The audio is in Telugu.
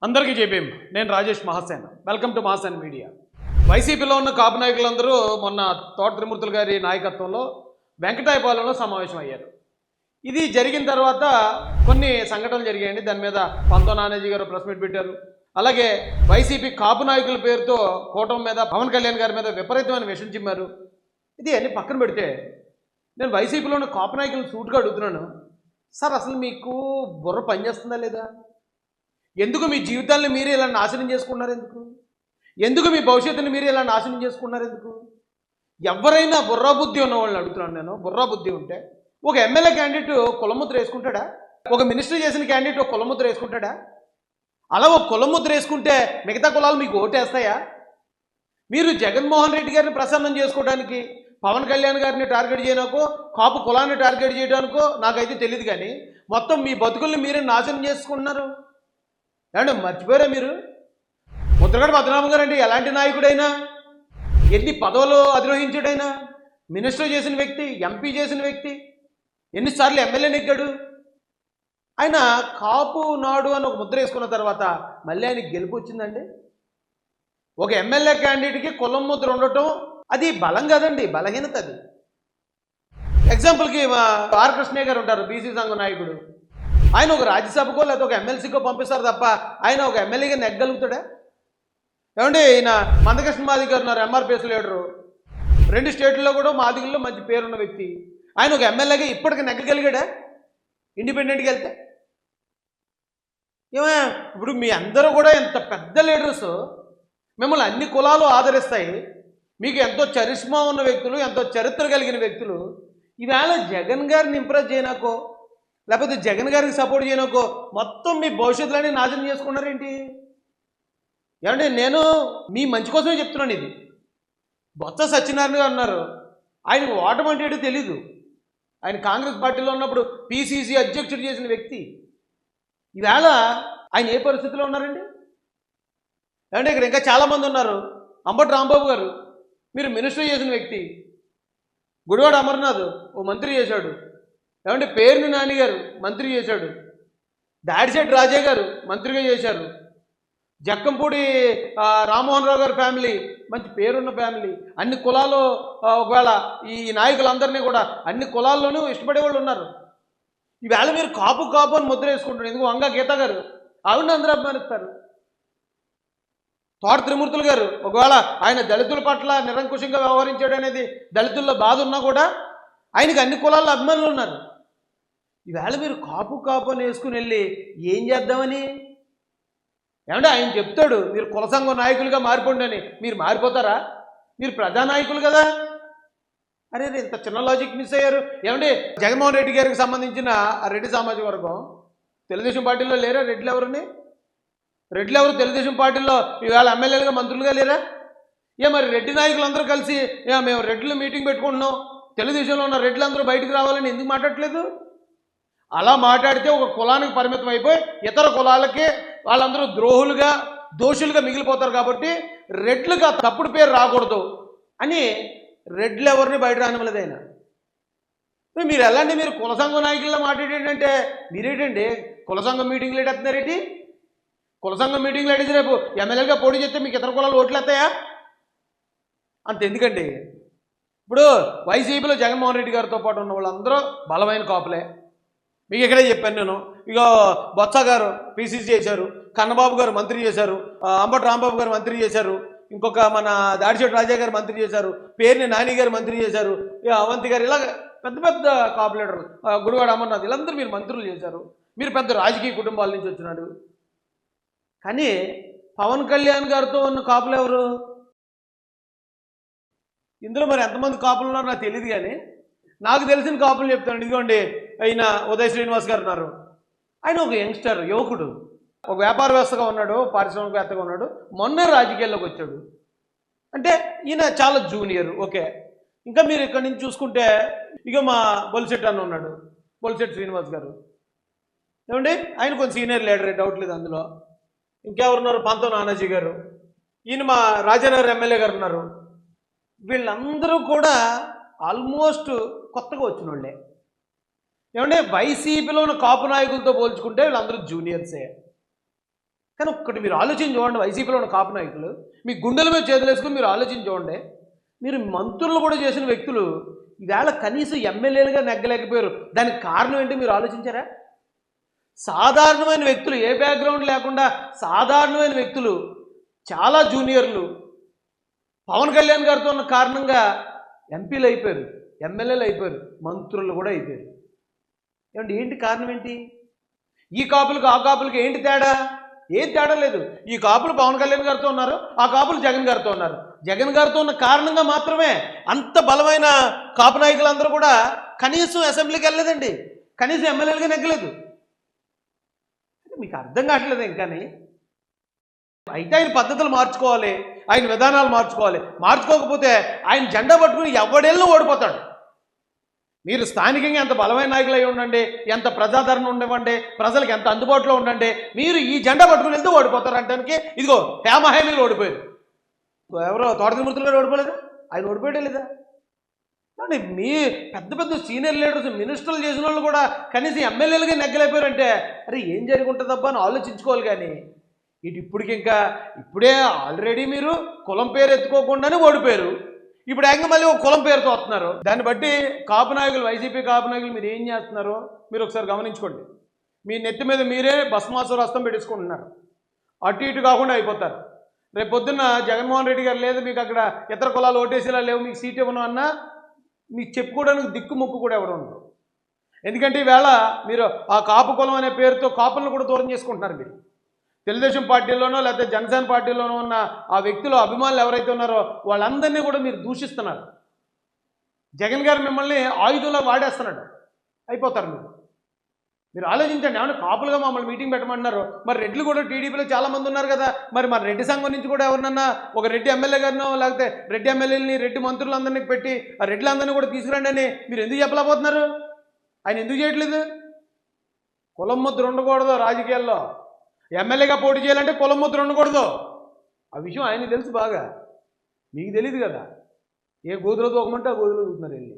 అందరికీ జేబీఎం. నేను Rajesh Mahasen. Welcome to Mahasen media. వైసీపీలో ఉన్న కాపు నాయకులందరూ మొన్న తోట త్రిమూర్తులు గారి నాయకత్వంలో వెంకటాయపాలెంలో సమావేశం అయ్యారు. ఇది జరిగిన తర్వాత కొన్ని సంఘటనలు జరిగాయండి. దాని మీద పంతో నానాజీ గారు ప్రెస్ మీట్ పెట్టారు. అలాగే వైసీపీ కాపు నాయకుల పేరుతో కూటమి మీద పవన్ కళ్యాణ్ గారి మీద విపరీతమైన విషయం చిమ్మారు. ఇది అన్ని పక్కన పెడితే నేను వైసీపీలో ఉన్న కాపు నాయకులను సూటుగా అడుగుతున్నాను. సార్, అసలు మీకు బుర్ర పనిచేస్తుందా లేదా? ఎందుకు మీ జీవితాలను మీరే ఇలా నాశనం చేసుకున్నారు? ఎందుకు మీ భవిష్యత్తుని మీరే ఇలా నాశనం చేసుకున్నారు? ఎవరైనా బుర్రా బుద్ధి ఉన్న వాళ్ళని అడుగుతున్నాను నేను. బుర్రా బుద్ధి ఉంటే ఒక ఎమ్మెల్యే క్యాండిడేట్ కులముద్ర వేసుకుంటాడా? ఒక మినిస్టర్ చేసిన క్యాండిడేట్ ఒక కులముద్ర వేసుకుంటాడా? అలా ఒక కులముద్ర వేసుకుంటే మిగతా కులాలు మీకు ఓటేస్తాయా? మీరు జగన్మోహన్ రెడ్డి గారిని ప్రసన్నం చేసుకోవడానికి పవన్ కళ్యాణ్ గారిని టార్గెట్ చేయడానికో కాపు కులాన్ని టార్గెట్ చేయడానికో నాకైతే తెలియదు, కానీ మొత్తం మీ బతుకుల్ని మీరే నాశనం చేసుకుంటున్నారు. ఏమంటే మర్చిపోయారా మీరు? ముద్రగడ పద్మనాభం గారు అంటే ఎలాంటి నాయకుడైనా, ఎన్ని పదవులు అధిరోహించాడైనా, మినిస్టర్ చేసిన వ్యక్తి, ఎంపీ చేసిన వ్యక్తి, ఎన్నిసార్లు ఎమ్మెల్యే నెగ్గాడు. ఆయన కాపు నాడు అని ఒక ముద్ర వేసుకున్న తర్వాత మళ్ళీ ఆయనకి గెలుపు వచ్చిందండి. ఒక ఎమ్మెల్యే క్యాండిడేట్కి కులం ముద్ర ఉండటం అది బలం కాదండి, బలహీనత. అది ఎగ్జాంపుల్కి ఆర్ కృష్ణయ్య గారు ఉంటారు, బీసీ సంఘ నాయకుడు. ఆయన ఒక రాజ్యసభకో లేదా ఒక ఎమ్మెల్సీకో పంపిస్తారు తప్ప ఆయన ఒక ఎమ్మెల్యేగా నెగ్గలుగుతాడా? ఏమంటే ఈయన మందకృష్ణ మాదిగ గారు ఉన్నారు, ఎంఆర్పిఎస్ లీడరు. 2 స్టేట్లలో కూడా మాదిగల్లో మంచి పేరున్న వ్యక్తి. ఆయన ఒక ఎమ్మెల్యేగా ఇప్పటికి నెగ్గగలిగాడా ఇండిపెండెంట్గా వెళ్తే? ఏమో ఇప్పుడు మీ అందరూ కూడా ఎంత పెద్ద లీడర్స్, మిమ్మల్ని అన్ని కులాలు ఆదరిస్తాయి, మీకు ఎంతో చరిష్మా ఉన్న వ్యక్తులు, ఎంతో చరిత్ర కలిగిన వ్యక్తులు ఈవేళ జగన్ గారిని ఇంప్రెస్ చేయనాకో లేకపోతే జగన్ గారికి సపోర్ట్ చేయనాకో మొత్తం మీ భవిష్యత్తులని నాశనం చేసుకున్నారేంటి? ఏమంటే నేను మీ మంచి కోసమే చెప్తున్నాను. ఇది బొత్స సత్యనారాయణ గారు ఉన్నారు, ఆయనకు ఓటమంటే ఏంటో తెలీదు. ఆయన కాంగ్రెస్ పార్టీలో ఉన్నప్పుడు పిసిసి అధ్యక్షుడు చేసిన వ్యక్తి. ఈవేళ ఆయన ఏ పరిస్థితిలో ఉన్నారండి? ఏమంటే ఇక్కడ ఇంకా చాలామంది ఉన్నారు. అంబటి రాంబాబు గారు, మీరు మినిస్టర్ చేసిన వ్యక్తి. గుడివాడ అమర్నాథ్ ఓ మంత్రి చేశాడు. ఏమంటే పేరుని నాని గారు మంత్రి చేశాడు. దాడిశెట్టి రాజే గారు మంత్రిగా చేశారు. జక్కంపూడి రామ్మోహన్ రావు గారి ఫ్యామిలీ మంచి పేరున్న ఫ్యామిలీ. అన్ని కులాలు ఒకవేళ ఈ నాయకులందరినీ కూడా అన్ని కులాల్లోనూ ఇష్టపడే వాళ్ళు ఉన్నారు. ఈవేళ మీరు కాపు కాపు అని ముద్ర వేసుకుంటారు. ఎందుకు వంగ గీత గారు ఆవిడని అందరూ అభిమానిస్తారు. తోట త్రిమూర్తులు గారు ఒకవేళ ఆయన దళితుల పట్ల నిరంకుశంగా వ్యవహరించాడు అనేది దళితుల్లో బాధ ఉన్నా కూడా ఆయనకి అన్ని కులాల్లో అభిమానులు ఉన్నారు. ఈవేళ మీరు కాపు కాపు అని వేసుకుని వెళ్ళి ఏం చేద్దామని? ఏమంటే ఆయన చెప్తాడు మీరు కుల సంఘం నాయకులుగా మారిపోండి అని. మీరు మారిపోతారా? మీరు ప్రజానాయకులు కదా. అరే ఇంత చిన్న లాజిక్ మిస్ అయ్యారు. ఏమంటే జగన్మోహన్ రెడ్డి గారికి సంబంధించిన ఆ రెడ్డి సామాజిక వర్గం తెలుగుదేశం పార్టీలో లేరా? రెడ్లు ఎవరు తెలుగుదేశం పార్టీలో ఈవేళ ఎమ్మెల్యేలుగా మంత్రులుగా లేరా? మరి రెడ్డి నాయకులందరూ కలిసి మేము రెడ్లు మీటింగ్ పెట్టుకుంటున్నాం, తెలుగుదేశంలో ఉన్న రెడ్లందరూ బయటకు రావాలని ఎందుకు మాట్లాడట్లేదు? అలా మాట్లాడితే ఒక కులానికి పరిమితం అయిపోయి ఇతర కులాలకి వాళ్ళందరూ ద్రోహులుగా దోషులుగా మిగిలిపోతారు. కాబట్టి రెడ్లుగా తప్పుడు పేరు రాకూడదు అని రెడ్లు ఎవరిని బయట రానివ్వలేదు ఆయన. మీరు ఎలాంటి మీరు కుల సంఘం నాయకుల్లో మాట్లాడేటంటే మీరేంటండి కుల సంఘం మీటింగ్లు ఎట్టేస్తున్నారేంటి? కుల సంఘం మీటింగ్లు అడిగి రేపు ఎమ్మెల్యేగా పోటీ చేస్తే మీకు ఇతర కులాలు ఓట్లు వస్తాయా? అంత ఎందుకండి. ఇప్పుడు వైసీపీలో జగన్మోహన్ రెడ్డి గారితో పాటు ఉన్న వాళ్ళందరూ బలమైన కాపులే. మీకు ఇక్కడే చెప్పాను నేను. ఇక బొత్స గారు పిసిసి చేశారు, కన్నబాబు గారు మంత్రి చేశారు, అంబటి రాంబాబు గారు మంత్రి చేశారు, ఇంకొక మన దాడిశెట్టి రాజా గారు మంత్రి చేశారు, పేరుని నాని గారు మంత్రి చేశారు, అవంతి గారు, ఇలా పెద్ద పెద్ద కాపు లీడర్లు, గుడివాడ అమర్నాథ్, వీళ్ళందరూ మీరు మంత్రులు చేశారు. మీరు పెద్ద రాజకీయ కుటుంబాల నుంచి వచ్చినాడు. కానీ పవన్ కళ్యాణ్ గారితో ఉన్న కాపులు ఎవరు? ఇందులో మరి ఎంతమంది కాపులు ఉన్నారో నాకు తెలియదు, కానీ నాకు తెలిసిన కాపులు చెప్తాను. ఇదిగోండి, ఆయన ఉదయ్ శ్రీనివాస్ గారు ఉన్నారు. ఆయన ఒక యంగ్స్టర్, యువకుడు, ఒక వ్యాపారవేత్తగా ఉన్నాడు, పారిశ్రామికవేత్తగా ఉన్నాడు. మొన్న రాజకీయాల్లోకి వచ్చాడు. అంటే ఈయన చాలా జూనియర్. ఓకే, ఇంకా మీరు ఇక్కడి నుంచి చూసుకుంటే ఇక మా బొలిశెట్టి అన్న ఉన్నాడు, బొలిశెట్టి శ్రీనివాస్ గారు. ఏమండి ఆయన కొంచెం సీనియర్ లీడరే, డౌట్ లేదు అందులో. ఇంకెవరున్నారు? పంతో నానాజీ గారు, ఈయన మా రాజానగర్ ఎమ్మెల్యే గారు ఉన్నారు. వీళ్ళందరూ కూడా ఆల్మోస్ట్ కొత్తగా వచ్చిన వాళ్ళే. ఏమంటే వైసీపీలో ఉన్న కాపు నాయకులతో పోల్చుకుంటే వీళ్ళందరూ జూనియర్సే. కానీ ఒక్కటి మీరు ఆలోచన చూడండి, వైసీపీలో ఉన్న కాపు నాయకులు మీ గుండెల మీద చేతులు వేసుకుని మీరు ఆలోచన చూడండి. మీరు మంత్రులు కూడా చేసిన వ్యక్తులు ఈవేళ కనీసం ఎమ్మెల్యేలుగా నెగ్గలేకపోయారు. దానికి కారణం ఏంటి మీరు ఆలోచించారా? సాధారణమైన వ్యక్తులు, ఏ బ్యాక్గ్రౌండ్ లేకుండా సాధారణమైన వ్యక్తులు, చాలా జూనియర్లు పవన్ కళ్యాణ్ గారితో ఉన్న కారణంగా ఎంపీలు అయిపోయారు, ఎమ్మెల్యేలు అయిపోయారు, మంత్రులు కూడా అయిపోయారు. ఏమంటే ఏంటి కారణం ఏంటి? ఈ కాపులకు ఆ కాపులకి ఏంటి తేడా? ఏం తేడా లేదు. ఈ కాపులు పవన్ కళ్యాణ్ గారితో ఉన్నారు, ఆ కాపులు జగన్ గారితో ఉన్నారు. జగన్ గారితో ఉన్న కారణంగా మాత్రమే అంత బలమైన కాపు నాయకులందరూ కూడా కనీసం అసెంబ్లీకి వెళ్ళలేదండి, కనీసం ఎమ్మెల్యేలుగా నెగ్గలేదు. మీకు అర్థం కావట్లేదు ఇంకాని. అయితే ఆయన పద్ధతులు మార్చుకోవాలి, ఆయన విధానాలు మార్చుకోవాలి. మార్చుకోకపోతే ఆయన జెండా పట్టుకుని ఎవడేళ్ళను ఓడిపోతాడు. మీరు స్థానికంగా ఎంత బలమైన నాయకులు అయి ఉండండి, ఎంత ప్రజాదరణ ఉండవండి, ప్రజలకు ఎంత అందుబాటులో ఉండండి, మీరు ఈ జెండా పట్టుకుని వెళ్తే ఓడిపోతారు అంటానికి ఇదిగో హేమహేమీలు ఓడిపోయారు. ఎవరో తోటతిరుమూర్తులు గారు ఓడిపోలేదు, ఆయన ఓడిపోయడం లేదా? అంటే మీ పెద్ద పెద్ద సీనియర్ లీడర్స్, మినిస్టర్లు చేసిన వాళ్ళు కూడా కనీసం ఎమ్మెల్యేలుగా నెగ్గలేకపోయారంటే అరే ఏం జరిగి ఉంటుందబ్బా అని ఆలోచించుకోవాలి. కానీ ఇప్పటికి ఇంకా ఇప్పుడే ఆల్రెడీ మీరు కులం పేరు ఎత్తుకోకుండానే ఓడిపోయారు, ఇప్పుడు ఏకంగా మళ్ళీ ఒక కులం పేరుతో వస్తున్నారు. దాన్ని బట్టి కాపు నాయకులు, వైసీపీ కాపు నాయకులు మీరు ఏం చేస్తున్నారో మీరు ఒకసారి గమనించుకోండి. మీ నెత్తి మీద మీరే భస్మాసుర హస్తం పెట్టించుకుంటున్నారు, అటు ఇటు కాకుండా అయిపోతారు. రేపు పొద్దున్న జగన్మోహన్ రెడ్డి గారు లేదు మీకు అక్కడ ఇతర కులాలు ఓటేసేలా లేవు, మీకు సీట్ ఇవ్వను అన్నా మీకు చెప్పుకోవడానికి దిక్కు ముక్కు కూడా ఎవరు ఉండరు. ఎందుకంటే ఈవేళ మీరు ఆ కాపు కులం అనే పేరుతో కాపులను కూడా దూరం చేసుకుంటున్నారు. మీరు తెలుగుదేశం పార్టీలోనో లేకపోతే జనసేన పార్టీలోనో ఉన్న ఆ వ్యక్తులు, అభిమానులు ఎవరైతే ఉన్నారో వాళ్ళందరినీ కూడా మీరు దూషిస్తున్నారు. జగన్ గారు మిమ్మల్ని ఆయుధంలో వాడేస్తున్నాడు, అయిపోతారు మీరు. మీరు ఆలోచించండి. ఏమన్నా కాపులుగా మమ్మల్ని మీటింగ్ పెట్టమంటున్నారు, మరి రెడ్లు కూడా టీడీపీలో చాలామంది ఉన్నారు కదా, మరి మన రెడ్డి సంఘం నుంచి కూడా ఎవరినన్నా ఒక రెడ్డి ఎమ్మెల్యే గారినో లేకపోతే రెడ్డి ఎమ్మెల్యేలని, రెడ్డి మంత్రులందరినీ పెట్టి ఆ రెడ్లందరినీ కూడా తీసుకురండి అని మీరు ఎందుకు చెప్పలేకపోతున్నారు? ఆయన ఎందుకు చేయట్లేదు? కులం ముద్ర ఉండకూడదు రాజకీయాల్లో. ఎమ్మెల్యేగా పోటీ చేయాలంటే కులం ముద్ర ఉండకూడదు. ఆ విషయం ఆయనకు తెలుసు బాగా, మీకు తెలియదు కదా. ఏ గోధులో తోకమంటే ఆ గోధులో చూస్తున్నారు వెళ్ళి.